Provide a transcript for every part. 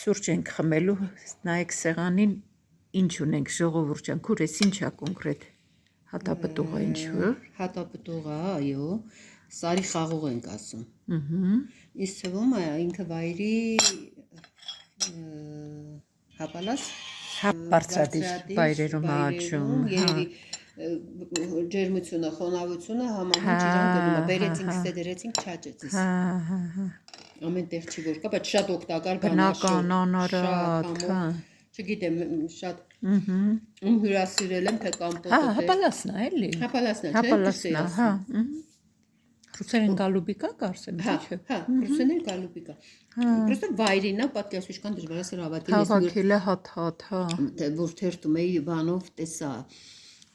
Սուրճ ենք խմելու, նայեք սեղանին ինչ ունենք ժողովուրդ ջան, քուր էս ինչա կոնկրետ հատապտուղը ինչու։ Հատապտուղը, այո, սարի խաղող ենք ասում։ Ինձ թվում է ինքը վայրի հապալաս Բարձրադիր վայրերում աճում, երևի ջերմությունը, խոնավությունը համահունչ իրան գնում է, բերեցինք, ստեդերեցինք, չաճեցիս։ Ամեն տեղ չի որ կա, բայց շատ օգտակար բնական անարատ, չգիտեմ, շատ հյուրասիրել եմ, թե կամպոտը հապալասն է, էլի։ Հապալասն է, չէ՞, Հապալասն է, հա։ Ռուսերեն գալուբիկա կարծեմ, չէ՞։ Հա, ռուսերեն գալուբիկա։ Պրոստը վայրին է, պատկերացրու ինչքան դժվար է սրա հավաքել, Հավաքելը հատ, հա։ Որ թերթում էի բանով տեսա,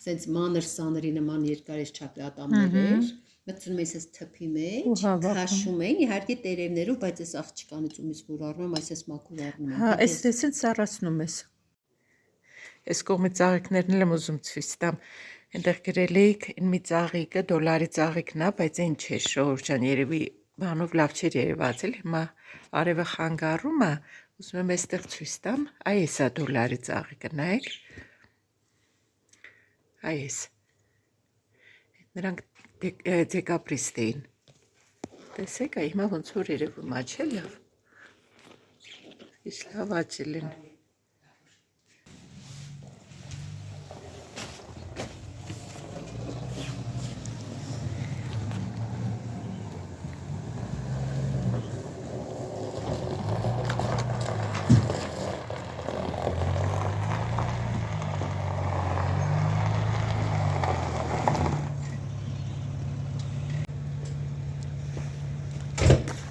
սենց մանր սաների նման երկար էս չափի ատամներ էր, մտցնում ես թփի մեջ, քաշում էին, իհարկե տերևներով, բայց այս աղջկանից ումից որ առնում եմ, այս մաքուր առնում եմ։ Հա, այս տեսին սառացնում ես։ Այս կողմի ծաղիկներն էլ եմ ուզում ցույց տամ։ Այնտեղ գրել էիք, մի ծաղիկը դոլարի ծաղիկն է, բայց այն չէ, շոր ջան, երևի բանով լավ չէր երևաց, էլ հիմա արևը խանգարում է, ուզում եմ այստեղ ցույց տամ, այ էսա դոլարի ծաղիկը, նայեք։ Այ էս։ Նրանք դեկաբրիստ էին։ Տեսեք, այ հիմա ոնց որ երևում է, չէ՞ լավ։ Ինչ լավ աճել են։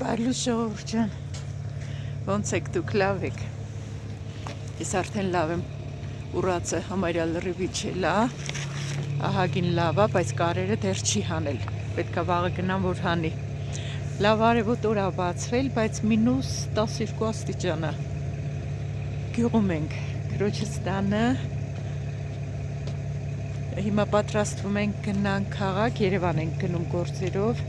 Բարլուս ժողովուրդ ջան, ոնց եք դուք, լավ եք։ Ես արդեն լավ եմ, ուռածը համարյա լրիվի չէ, ահագին լավ է, բայց կարերը դեռ չի հանել, պետք է վաղը գնամ որ հանի։ Լավ արևոտ օր է բացվել, բայց մինուս 12 աստիճան է։ Գյուղում ենք, քրոջս տանը։ Հիմա պատրաստվում ենք գնանք քաղաք, Երևան ենք գնում գործերով։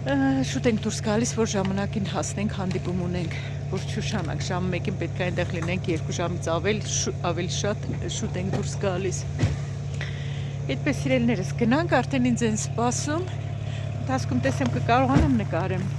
Շուտ ենք դուրս գալիս, որ ժամանակին հասնենք, հանդիպում ունենք, որ չուշանանք, ժամը 1-ին պետք է այնտեղ լինենք, 2 ժամից ավելի շատ շուտ ենք դուրս գալիս։ Այդպես սիրելիներս, գնանք, արդեն ինձ են սպասում, ընթացքում տեսեմ կկարողանամ նկարեմ։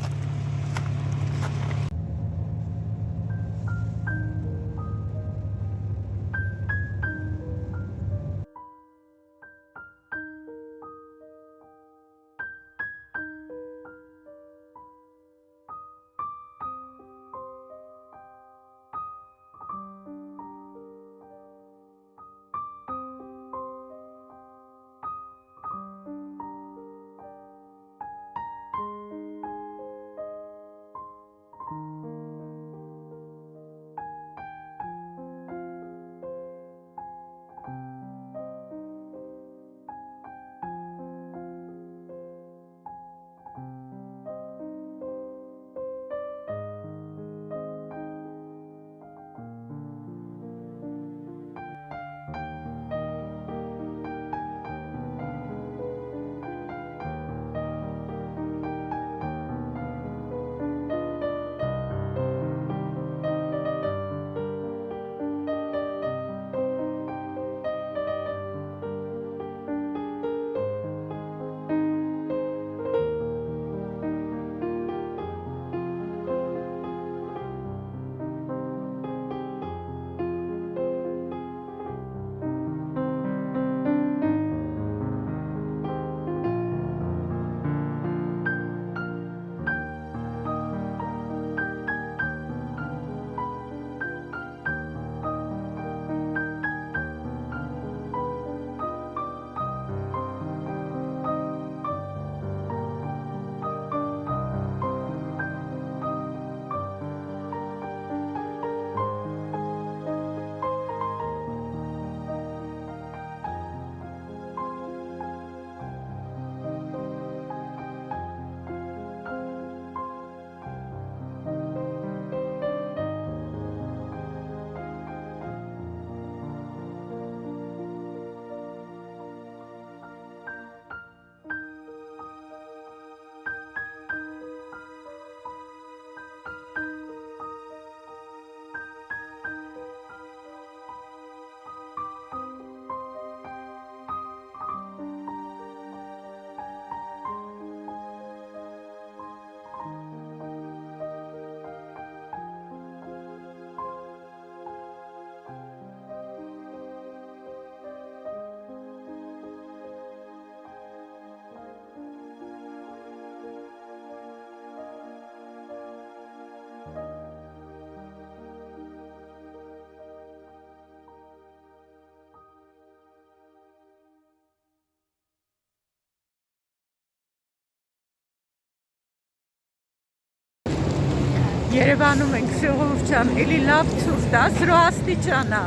Երևանում ենք ժողովուրդ ջան, էլի լավ ցուրտ է, 0 աստիճան է։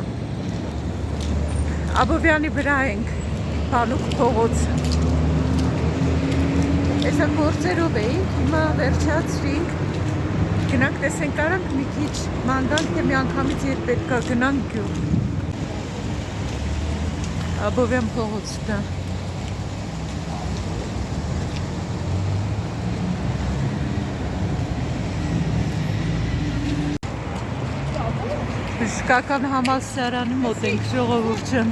Աբովյանի վրա ենք, Բանուկ փողոց։ Այսա գործերով էինք, հիմա վերջացրինք, գնանք տեսենք կարանք մի քիչ ման գանք, թե մի անգամից երբ պետք է գնանք գյուղ։ Աբովյան փողոցն է։ Բժշկական համալսարանի մոտ ենք ժողովուրդ ջան։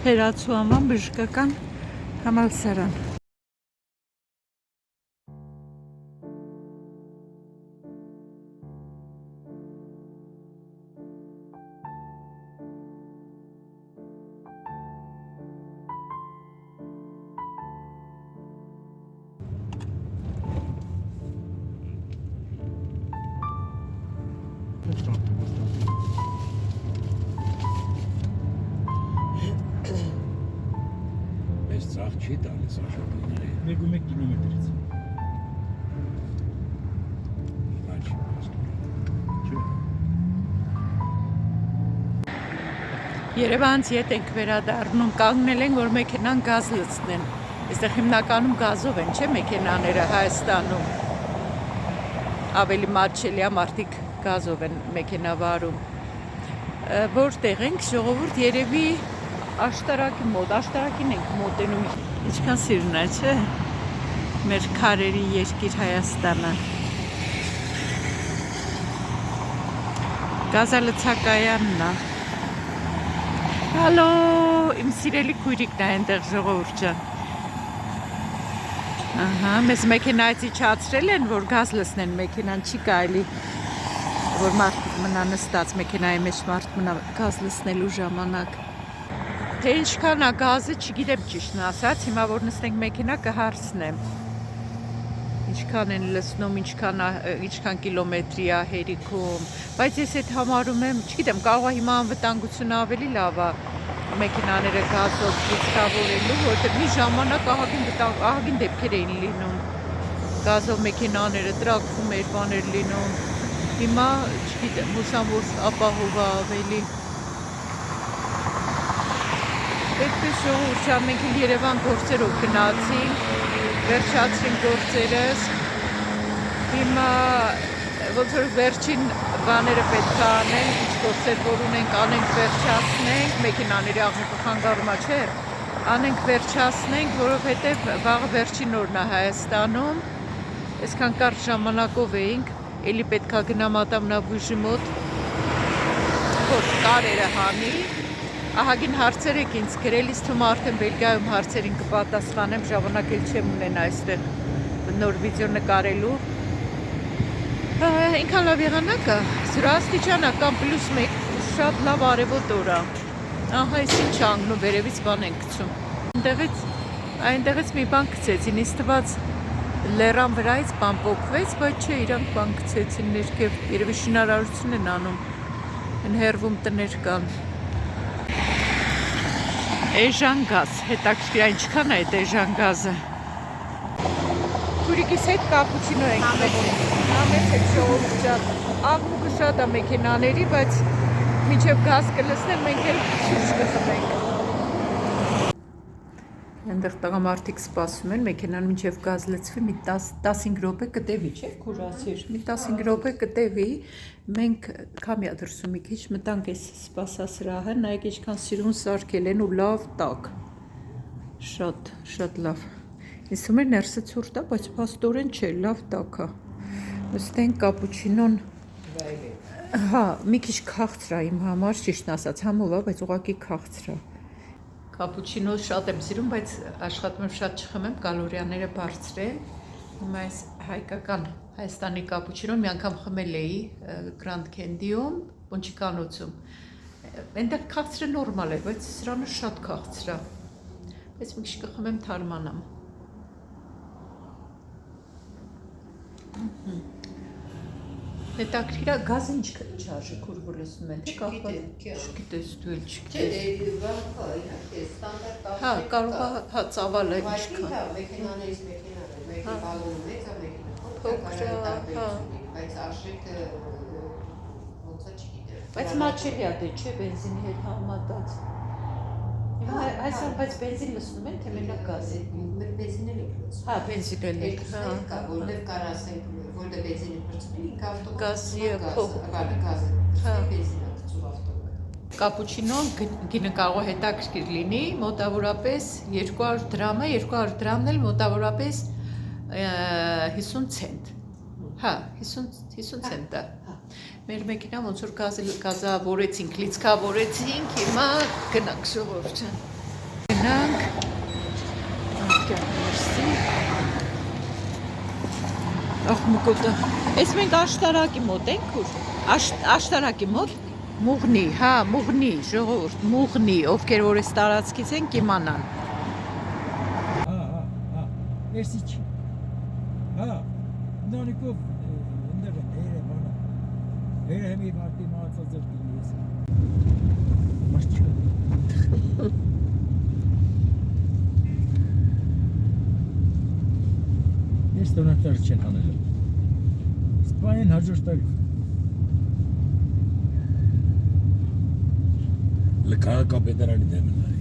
Հերացու անվան բժշկական համալսարան։ Մեզ ծախ չի տալիս աշխատողների։ 1 կիլոմետրից։ Հիմա չի փաստորեն։ Երևանից ետ ենք վերադառնում, կանգնել են, որ մեքենան գազ լցնեն։ Այստեղ հիմնականում գազով են, չէ՞ մեքենաները Հայաստանում։ Ավելի մատչելի է, մարդիկ գազով են մեքենա վարում։ Որտեղ ենք, ժողովուրդ, երևի աշտարակի մոտ, աշտարակին ենք մոտենում։ Ինչքան սիրուն է, չէ՞։ Մեր քարերի երկիր Հայաստանը։ Գազալցակայանն է։ Հալո, իմ սիրելի քույրիկն է այնտեղ ժողովուրդ ջան։ Ահա, մեզ մեքենայից իջացրել են, որ գազ լցնեն, մեքենան չի կարելի, որ մարդ մնա նստած, մեքենայի մեջ մարդ մնա գազ լցնելու ժամանակ։ Թե ինչքան է գազը, չգիտեմ ճիշտն ասած, հիմա որ նստենք մեքենա կհարցնեմ։ Ինչքան են լցնում, ինչքան կիլոմետրի է հերիքում, բայց ես այդ համարում եմ, չգիտեմ, կարող է հիմա անվտանգությունը ավելի լավ է մեքենաները գազով լցավորելու, որտեղ մի ժամանակ ահագին դեպքեր էին լինում, գազով մեքենաները տրակվում էր, բաներ լինում, հիմա, չգիտեմ, հուսամ, որ ապահով է ավելի։ Այդպես ժողովուրդ ջան, մենք Երևան գործերով գնացինք, վերջացրինք գործերս, հիմա ոնց որ վերջին բաները պետք է անենք, ինչ գործեր որ ունենք, անենք վերջացնենք, մեքենաների աղմուկը խանգարում է, չէ՞, անենք վերջացնենք, որովհետև վաղը վերջին օրն է Հայաստանում, այսքան կարճ ժամանակով էինք, էլի պետք է գնամ ատամնաբույժի մոտ, որ կարերը հանի, ահագին հարցեր եք ինձ գրել, իսկ թվում արդեն Բելգիայում հարցերին կպատասխանեմ, ժամանակ էլ չեմ ունենա այստեղ նոր վիդեո նկարելու։ Ինքան լավ եղանակ է, 0 աստիճան է կամ +1, շատ լավ արևոտ օր է։ Ահա այս ինչ անգնում, վերևից բան են գցում։ Այնտեղից մի բան գցեցին, ինձ թվաց լեռան վրայից բան պոկվեց, բայց չէ, իրանք բան գցեցին ներքև, երևի շինարարություն են անում, են հեռվում տներ կան։ Էժան գազ, հետաքրքիր է, ինչքան է այդ էժան գազը։ Քուրիկիս հետ կապուչինո ենք մտնում։ Համեց եք ժողովուրդ ջան, աղմուկը շատ է մեքենաների, բայց մինչև գազ կլցնեն, մենք էլ շուրջ կխմենք։ Այնտեղ տղամարդիկ սպասում են, մեքենան մինչև գազ լցվի, մի 15 րոպե կտևի, չէ՞ քուրասիր, մի 15 րոպե կտևի, մենք քամի ա դրսում մի քիչ, մտանք այս սպասասրահը, նայեք ինչքան սիրուն սարքել են ու լավ տակ, շատ լավ, ինձ թվում էր ներսը ցուրտ է, բայց փաստորեն չէ, լավ տակ է, նստենք կապուչինոն, հա, մի քիչ քաղցր է իմ համար, ճիշտն ասած, համով է, բայց ուղղակի քաղցր է։ Կապուչինո շատ եմ սիրում, բայց աշխատում եմ շատ չխմեմ, կալորիաները բարձր են։ Հիմա այս հայկական Հայաստանի կապուչինոն մի անգամ խմել էի Grand Candy-ում, Պոնչիկանոցում։ Այնտեղ քաղցրը նորմալ է, բայց սրանը շատ քաղցր է։ Բայց մի քիչ կխմեմ թարմանամ։ Հետաքրքիր է գազը ինչ արժեք որ լսում են, թե կախված չգիտես դու էլ չգիտես։ Հա, կարող է հա ծավալը ինչքան։ Մեքենաներից մեքենա, մեքենա բալոնը մեծ է, մեքենա Փոքր է, հա։ բայց արժեքը ոնց է չգիտեմ։ Բայց մաչելի է դե չէ բենզինի հետ համատած։ Այսօր բայց բենզին լսում են թե մենակ գազ է։ Մեր բենզինն է լսում։ Հա, բենզին է, հա։ Որտեղ կար ասենք, որտեղ բենզինը բրծվի, ավտոմատ Գազի է փոխ։ գազը։ Հա։ Բենզինը ծուղ ավտոմատ։ Կապուչինոն գինը կարող է հետաքրքիր լինի, մոտավորապես 200 դրամ է, 200 դրամն էլ մոտավորապես 50 ցենտ։ Հա, 50 ցենտ է։ Մեր մեքենա ոնց որ գազավորեցինք, լիցքավորեցինք, հիմա գնանք ժողովուրդ։ Գնանք։ Անկյամերսի։ Ախ մկոտը։ Այս մենք աշտարակի մոտ ենք ուր։ Աշտարակի մոտ Մուղնի, հա, Մուղնի, ժողովուրդ, Մուղնի, ովքեր որ այս տարածքից են կիմանան։ Հա, էսիչ։ Հա, նոնիկով ընդեր է բանը։ Երեմի մարտի մածած դրտին ես։ Մաշչը։ Ես տոնատար չեն հանելու։ Սպայն հաջորդ տարի։ Լքահակապետարանի դեմն է։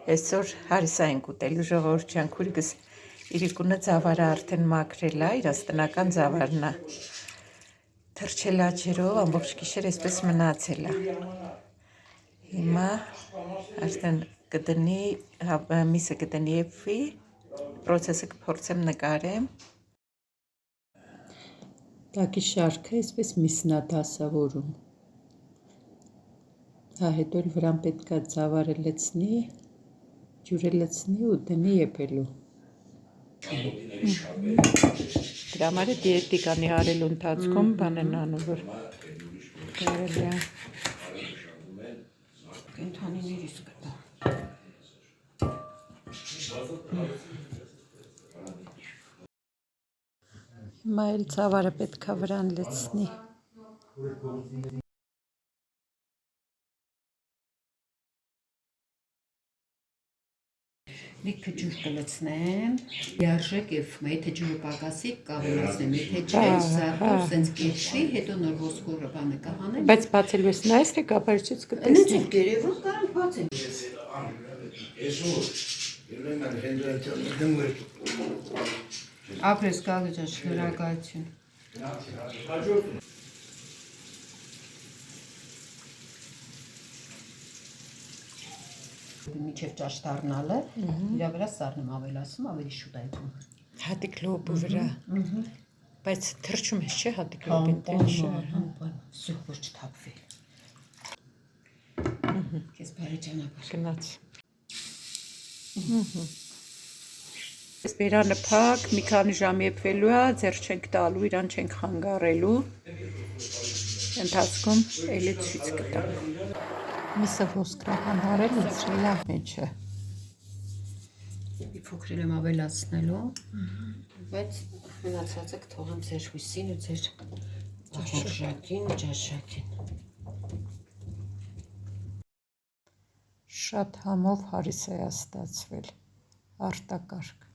Այսօր հարիսա ենք ուտելու ժողովուրդ ջան, քուրիկս իրիկունը ծավարը արդեն մաքրել է, իր տնական ծավարն է։ Թրջել աջերով ամբողջ գիշեր այսպես մնացել է։ Հիմա արդեն կդնի, միսը կդնի եփվի, պրոցեսը կփորձեմ նկարեմ։ Տակի շարքը այսպես միսն է դասավորում։ Հա հետո էլ վրան պետք է ծավարը լցնի, ջուրը լցնի ու դնի եփելու։ Դրա համար է դիետիկանի արելու ընթացքում բան են անում, որ կարելի է Կենթանիներից կտա։ հիմա էլ ծավարը պետք է վրան լցնի։ Լիքը ջուր կլցնեմ, երժեք եփում, եթե ջուրը պակասի կավելացնեմ, եթե չէ, զարդով սենց կեչվի, հետո նոր ոսկորը բանը կհանեմ։ Բայց բացելու ես նայես, թե կապարիչից Նույնիսկ կտեսնի։ գերեվում կարամ բացեմ։ Ապրես գալուճա շնորհակալություն։ Միջև ճաշ դառնալը, իրա վրա սառնում ավելացում, ավելի շուտ այդում։ Հատիկ լոբու վրա։ Բայց թրջում ես չէ հատիկ լոբին, թե չէ։ Սյուղ որ չթափվի։ Քեզ բարի ճանապարհ։ Գնաց։ Այս բերանը փակ, մի քանի ժամ եփվելու է, ձեռ չենք տալու, իրան չենք խանգարելու։ Ընթացքում էլի ցույց կտանք։ Միսը ոսկրական հարել իցրել է մեջը։ Մի փոքր եմ ավելացնելու, բայց մնացածը կթողեմ ձեր հույսին ու ձեր ճաշակին։ Շատ համով հարիս է ստացվել, արտակարգ։